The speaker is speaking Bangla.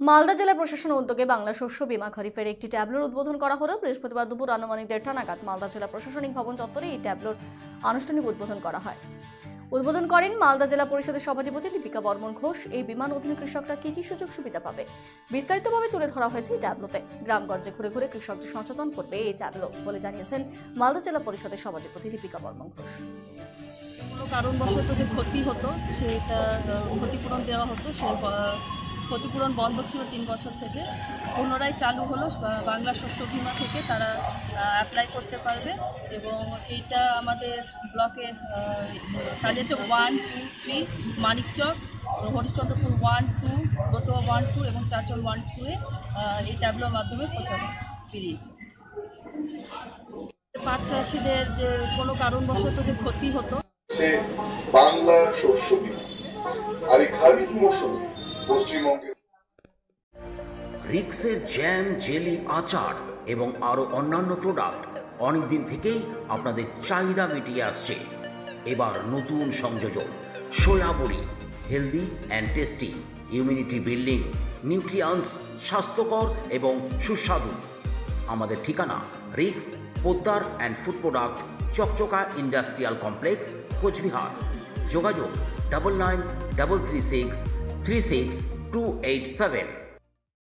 মালদা জেলা প্রশাসনের উদ্যোগে বাংলা শস্য বীমা খরিফের একটি ট্যাবলোর উদ্বোধন করা হলো। বৃহস্পতিবার দুপুর আনুমানিক 1:30 নাগাদ মালদা জেলা প্রশাসনিক ভবন চত্বরে এই ট্যাবলোর আনুষ্ঠানিক উদ্বোধন করা হয়। উদ্বোধন করেন মালদা জেলা পরিষদের সভাধিপতি দীপিকা বর্মন ঘোষ। এই বিমান অধীনে কৃষকরা কি কি সুযোগ সুবিধা পাবে বিস্তারিতভাবে তুলে ধরা হয়েছে এই ট্যাবলোতে। গ্রামগঞ্জে ঘুরে ঘুরে কৃষকদের সচেতন করবে এই ট্যাবলো বলে জানিয়েছেন মালদা জেলা পরিষদের সভাধিপতি দীপিকা বর্মন ঘোষ। কোনো কারণবশত যে ক্ষতি হতো সেটা ক্ষতিপূরণ দেওয়া হতো, সেই ক্ষতিপূরণ বন্ধ ছিল 3 বছর থেকে। পুনরায় চালু হলো বাংলা শস্য বীমা থেকে তারা অ্যাপ্লাই করতে পারবে এবং এইটা আমাদের ব্লকে চালিয়েছে 1, 2, 3 মানিকচক, হরিশ্চন্দ্রপুর 1, 2, বতুয়া 1, 2 এবং চাঁচল 1, 2 এ এই ট্যাবলোর মাধ্যমে প্রচার বেরিয়েছে। পাট চাষিদের যে কোনো কারণবশত যে ক্ষতি হতো বাংলা শস্য বীমা আর এই খারিফ মৌসুমে পশ্চিমবঙ্গের রিক্সের জ্যাম, জেলি, আচার এবং আরও অন্যান্য প্রোডাক্ট অনেকদিন থেকেই আপনাদের চাহিদা মিটিয়ে আসছে। এবার নতুন সংযোজন সয়া বড়ি, healthy and tasty, immunity building, nutrients, স্বাস্থ্যকর এবং সুস্বাদু। আমাদের ঠিকানা রিক্স পোদ্দার অ্যান্ড ফুড প্রোডাক্ট, চকচকা ইন্ডাস্ট্রিয়াল কমপ্লেক্স, কোচবিহার। যোগাযোগ 9933636287।